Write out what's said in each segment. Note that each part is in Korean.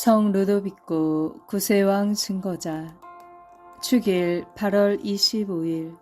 성 루도비코 9세왕 증거자. 축일 8월 25일.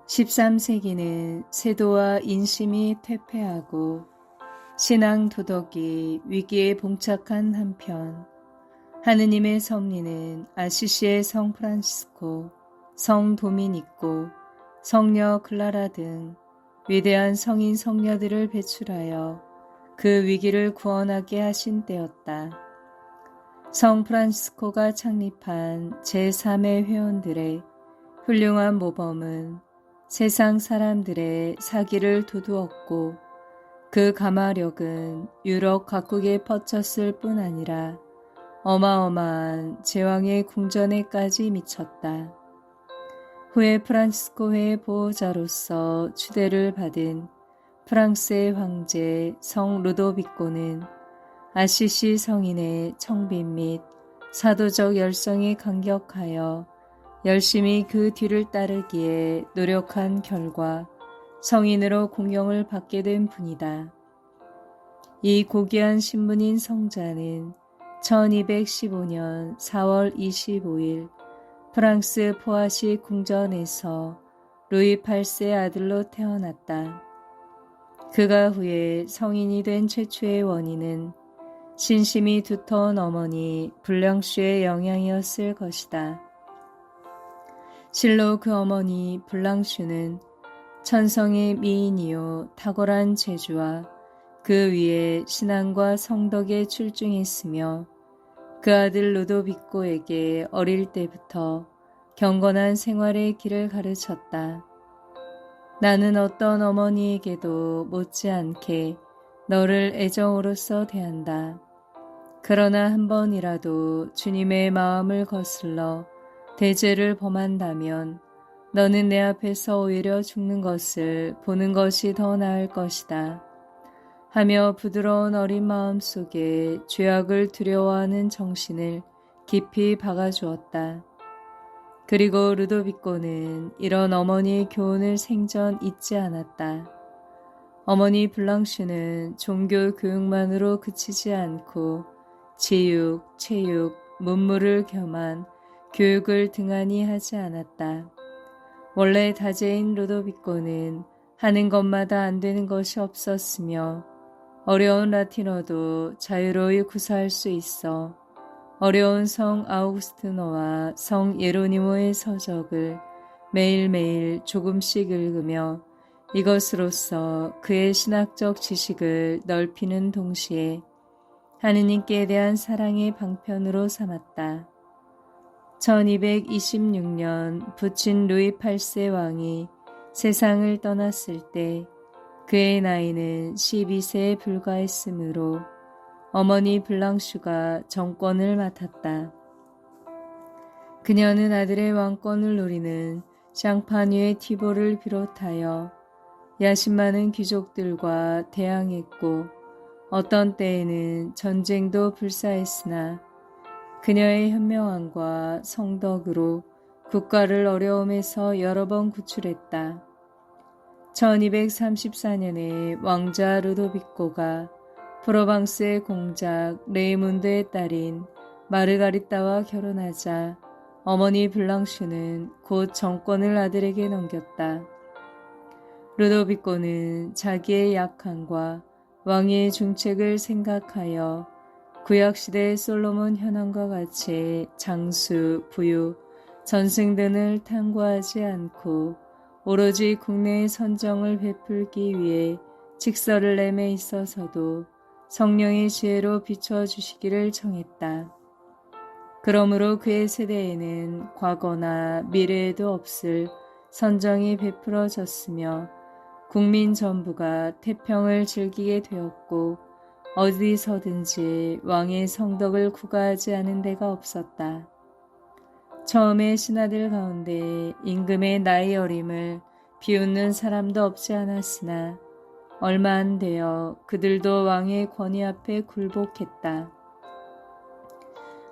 13세기는 세도와 인심이 퇴폐하고 신앙 도덕이 위기에 봉착한 한편, 하느님의 섭리는 아시시의 성 프란시스코, 성 도미니코, 성녀 클라라 등 위대한 성인 성녀들을 배출하여 그 위기를 구원하게 하신 때였다. 성 프란시스코가 창립한 제3회 회원들의 훌륭한 모범은 세상 사람들의 사기를 도두었고, 그 가마력은 유럽 각국에 뻗쳤을 뿐 아니라 어마어마한 제왕의 궁전에까지 미쳤다. 후에 프란시스코회 보호자로서 추대를 받은 프랑스의 황제 성 루도비코는 아시시 성인의 청빈 및 사도적 열성에 감격하여 열심히 그 뒤를 따르기에 노력한 결과 성인으로 공경을 받게 된 분이다. 이 고귀한 신분인 성자는 1215년 4월 25일 프랑스 포아시 궁전에서 루이 8세 아들로 태어났다. 그가 후에 성인이 된 최초의 원인은 신심이 두터운 어머니 블랑슈의 영향이었을 것이다. 실로 그 어머니 블랑슈는 천성의 미인이요 탁월한 재주와 그 위에 신앙과 성덕에 출중했으며, 그 아들 루도비코에게 어릴 때부터 경건한 생활의 길을 가르쳤다. 나는 어떤 어머니에게도 못지않게 너를 애정으로서 대한다. 그러나 한 번이라도 주님의 마음을 거슬러 대죄를 범한다면 너는 내 앞에서 오히려 죽는 것을 보는 것이 더 나을 것이다. 하며 부드러운 어린 마음 속에 죄악을 두려워하는 정신을 깊이 박아주었다. 그리고 루도비코는 이런 어머니의 교훈을 생전 잊지 않았다. 어머니 블랑슈는 종교 교육만으로 그치지 않고 지육, 체육, 문무를 겸한 교육을 등한히 하지 않았다. 원래 다재인 루도비코는 하는 것마다 안 되는 것이 없었으며, 어려운 라틴어도 자유로이 구사할 수 있어 어려운 성 아우구스티노와 성 예로니모의 서적을 매일매일 조금씩 읽으며 이것으로써 그의 신학적 지식을 넓히는 동시에 하느님께 대한 사랑의 방편으로 삼았다. 1226년 부친 루이 8세 왕이 세상을 떠났을 때 그의 나이는 12세에 불과했으므로 어머니 블랑슈가 정권을 맡았다. 그녀는 아들의 왕권을 노리는 샹파뉴의 티보를 비롯하여 야심 많은 귀족들과 대항했고, 어떤 때에는 전쟁도 불사했으나 그녀의 현명함과 성덕으로 국가를 어려움에서 여러 번 구출했다. 1234년에 왕자 루도비코가 프로방스의 공작 레이문드의 딸인 마르가리따와 결혼하자 어머니 블랑슈는 곧 정권을 아들에게 넘겼다. 루도비코는 자기의 약함과 왕위의 중책을 생각하여 구약시대의 솔로몬 현왕과 같이 장수, 부유, 전승 등을 탐구하지 않고 오로지 국내의 선정을 베풀기 위해 직서를 내매 있어서도 성령의 지혜로 비춰주시기를 청했다. 그러므로 그의 세대에는 과거나 미래에도 없을 선정이 베풀어졌으며 국민 전부가 태평을 즐기게 되었고, 어디서든지 왕의 성덕을 구가하지 않은 데가 없었다. 처음에 신하들 가운데 임금의 나이 어림을 비웃는 사람도 없지 않았으나 얼마 안 되어 그들도 왕의 권위 앞에 굴복했다.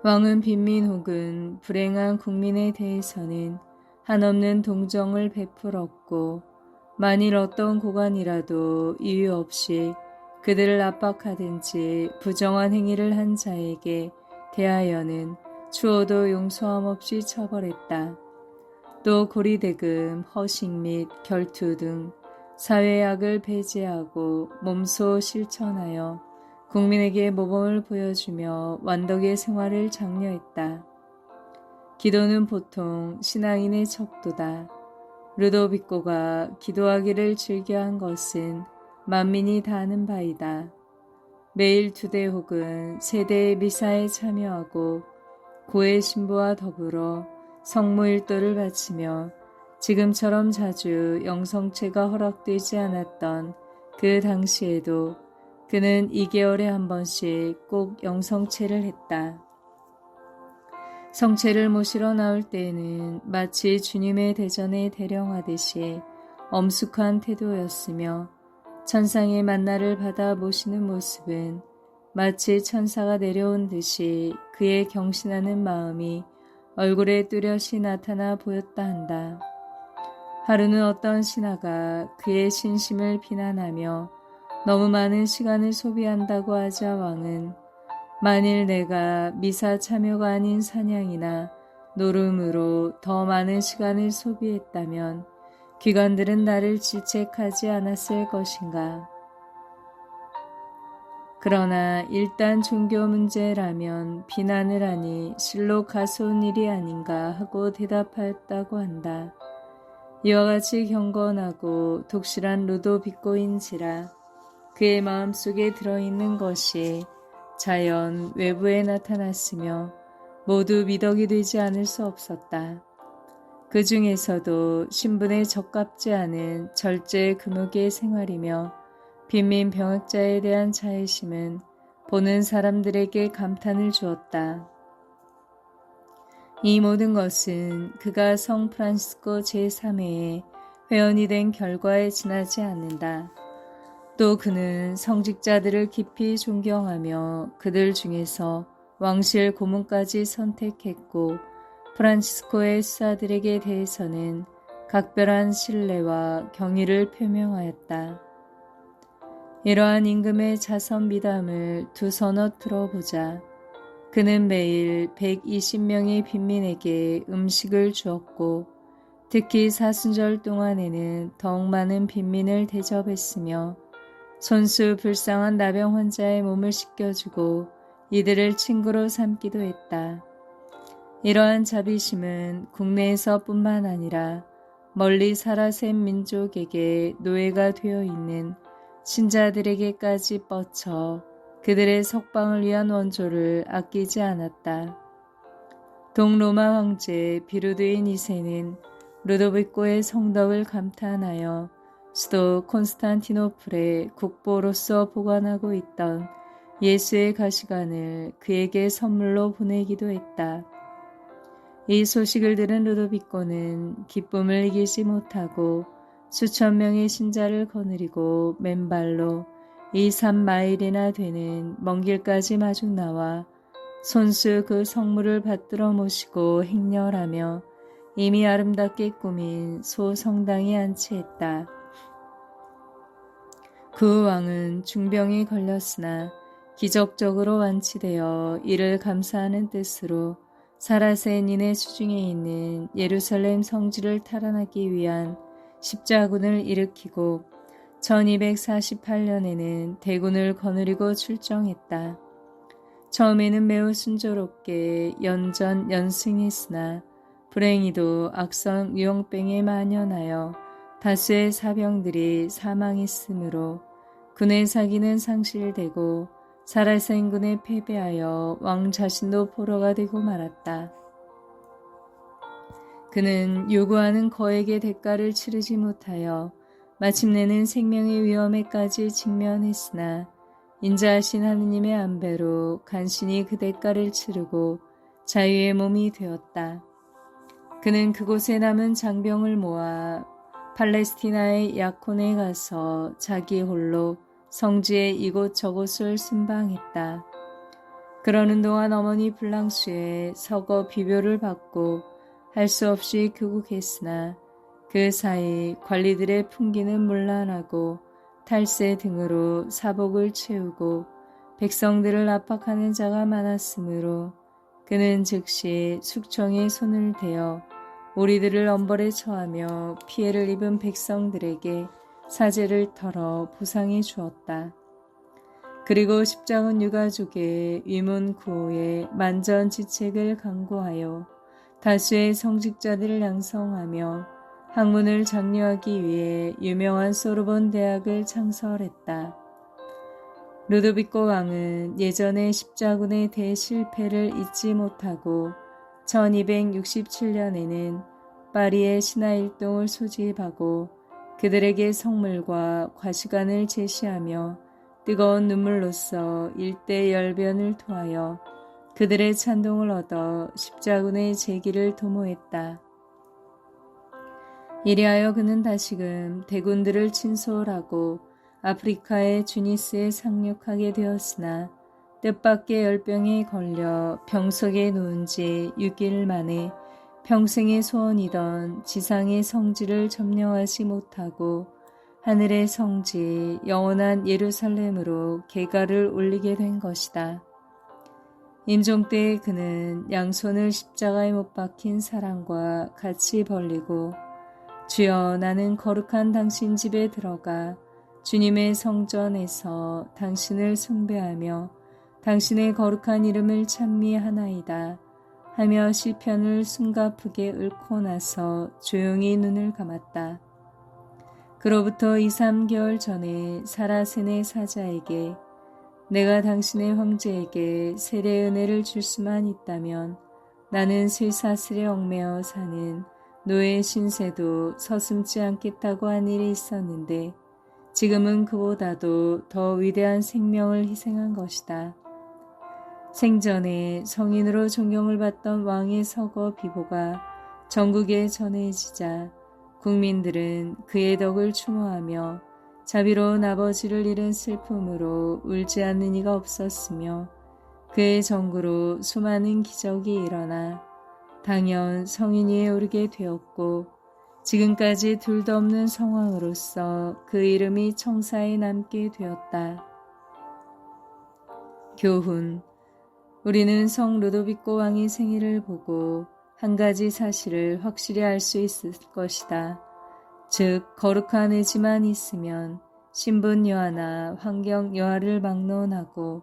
왕은 빈민 혹은 불행한 국민에 대해서는 한없는 동정을 베풀었고, 만일 어떤 고관이라도 이유 없이 그들을 압박하든지 부정한 행위를 한 자에게 대하여는 추호도 용서함 없이 처벌했다. 또 고리대금, 허식 및 결투 등 사회악을 배제하고 몸소 실천하여 국민에게 모범을 보여주며 완덕의 생활을 장려했다. 기도는 보통 신앙인의 척도다. 루도비코가 기도하기를 즐겨한 것은 만민이 다 아는 바이다. 매일 2대 혹은 3대의 미사에 참여하고 고해 신부와 더불어 성모일도를 바치며 지금처럼 자주 영성체가 허락되지 않았던 그 당시에도 그는 2개월에 한 번씩 꼭 영성체를 했다. 성체를 모시러 나올 때에는 마치 주님의 대전에 대령하듯이 엄숙한 태도였으며 천상의 만나를 받아 모시는 모습은 마치 천사가 내려온 듯이 그의 경신하는 마음이 얼굴에 뚜렷이 나타나 보였다 한다. 하루는 어떤 신하가 그의 신심을 비난하며 너무 많은 시간을 소비한다고 하자 왕은 만일 내가 미사 참여가 아닌 사냥이나 노름으로 더 많은 시간을 소비했다면 귀관들은 나를 질책하지 않았을 것인가. 그러나 일단 종교 문제라면 비난을 하니 실로 가소운 일이 아닌가 하고 대답하였다고 한다. 이와 같이 경건하고 독실한 루도비코인지라 그의 마음속에 들어있는 것이 자연 외부에 나타났으며 모두 미덕이 되지 않을 수 없었다. 그 중에서도 신분에 적합지 않은 절제 금욕의 생활이며 빈민 병역자에 대한 자애심은 보는 사람들에게 감탄을 주었다. 이 모든 것은 그가 성 프란시스코 제3회에 회원이 된 결과에 지나지 않는다. 또 그는 성직자들을 깊이 존경하며 그들 중에서 왕실 고문까지 선택했고 프란시스코의 수사들에게 대해서는 각별한 신뢰와 경의를 표명하였다. 이러한 임금의 자선 미담을 두서너 들어보자. 그는 매일 120명의 빈민에게 음식을 주었고 특히 사순절 동안에는 더욱 많은 빈민을 대접했으며 손수 불쌍한 나병 환자의 몸을 씻겨주고 이들을 친구로 삼기도 했다. 이러한 자비심은 국내에서 뿐만 아니라 멀리 살아센 민족에게 노예가 되어 있는 신자들에게까지 뻗쳐 그들의 석방을 위한 원조를 아끼지 않았다. 동로마 황제 비루드인 2세는 루도비코의 성덕을 감탄하여 수도 콘스탄티노플의 국보로서 보관하고 있던 예수의 가시관을 그에게 선물로 보내기도 했다. 이 소식을 들은 루도비코는 기쁨을 이기지 못하고 수천 명의 신자를 거느리고 맨발로 2-3마일이나 되는 먼 길까지 마중 나와 손수 그 성물을 받들어 모시고 행렬하며 이미 아름답게 꾸민 소성당에 안치했다. 그 왕은 중병이 걸렸으나 기적적으로 완치되어 이를 감사하는 뜻으로 사라세닌의 수중에 있는 예루살렘 성지를 탈환하기 위한 십자군을 일으키고 1248년에는 대군을 거느리고 출정했다. 처음에는 매우 순조롭게 연전연승했으나 불행히도 악성 유형병에 만연하여 다수의 사병들이 사망했으므로 군의 사기는 상실되고 사라센군에 패배하여 왕 자신도 포로가 되고 말았다. 그는 요구하는 거액의 대가를 치르지 못하여 마침내는 생명의 위험에까지 직면했으나 인자하신 하느님의 안배로 간신히 그 대가를 치르고 자유의 몸이 되었다. 그는 그곳에 남은 장병을 모아 팔레스티나의 야콘에 가서 자기 홀로 성지의 이곳저곳을 순방했다. 그러는 동안 어머니 블랑슈의 서거 비벼를 받고 할 수 없이 교국했으나 그 사이 관리들의 풍기는 문란하고 탈세 등으로 사복을 채우고 백성들을 압박하는 자가 많았으므로 그는 즉시 숙청에 손을 대어 우리들을 엄벌에 처하며 피해를 입은 백성들에게 사제를 털어 보상해 주었다. 그리고 십장은 유가족의 위문 구호에 만전지책을 강구하여 다수의 성직자들을 양성하며 학문을 장려하기 위해 유명한 소르본 대학을 창설했다. 루도비코 왕은 예전의 십자군의 대실패를 잊지 못하고 1267년에는 파리의 신화일동을 소집하고 그들에게 성물과 과시관을 제시하며 뜨거운 눈물로써 일대 열변을 토하여 그들의 찬동을 얻어 십자군의 재기를 도모했다. 이리하여 그는 다시금 대군들을 친소하고 아프리카의 주니스에 상륙하게 되었으나 뜻밖의 열병에 걸려 병석에 누운 지 6일 만에 평생의 소원이던 지상의 성지를 점령하지 못하고 하늘의 성지 영원한 예루살렘으로 계가를 올리게 된 것이다. 임종 때에 그는 양손을 십자가에 못 박힌 사람과 같이 벌리고 주여 나는 거룩한 당신 집에 들어가 주님의 성전에서 당신을 숭배하며 당신의 거룩한 이름을 찬미하나이다 하며 시편을 숨가쁘게 읊고 나서 조용히 눈을 감았다. 그로부터 2, 3개월 전에 사라세네 사자에게 내가 당신의 황제에게 세례 은혜를 줄 수만 있다면 나는 쇠사슬에 얽매여 사는 노예 신세도 서슴지 않겠다고 한 일이 있었는데 지금은 그보다도 더 위대한 생명을 희생한 것이다. 생전에 성인으로 존경을 받던 왕의 서거 비보가 전국에 전해지자 국민들은 그의 덕을 추모하며 자비로운 아버지를 잃은 슬픔으로 울지 않는 이가 없었으며 그의 전구로 수많은 기적이 일어나 당연 성인위에 오르게 되었고 지금까지 둘도 없는 상황으로서 그 이름이 청사에 남게 되었다. 교훈. 우리는 성 루도비코 왕의 생일을 보고 한 가지 사실을 확실히 알 수 있을 것이다. 즉 거룩한 의지만 있으면 신분 여하나 환경 여하를 막론하고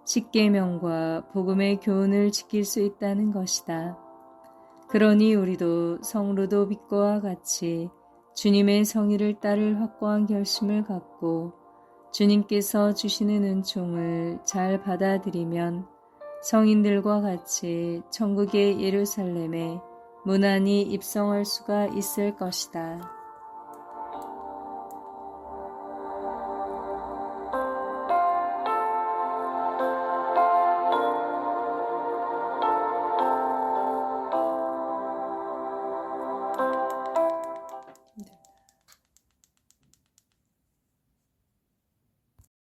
십계명과 복음의 교훈을 지킬 수 있다는 것이다. 그러니 우리도 성 루도비코와 같이 주님의 성의를 따를 확고한 결심을 갖고 주님께서 주시는 은총을 잘 받아들이면 성인들과 같이 천국의 예루살렘에 무난히 입성할 수가 있을 것이다.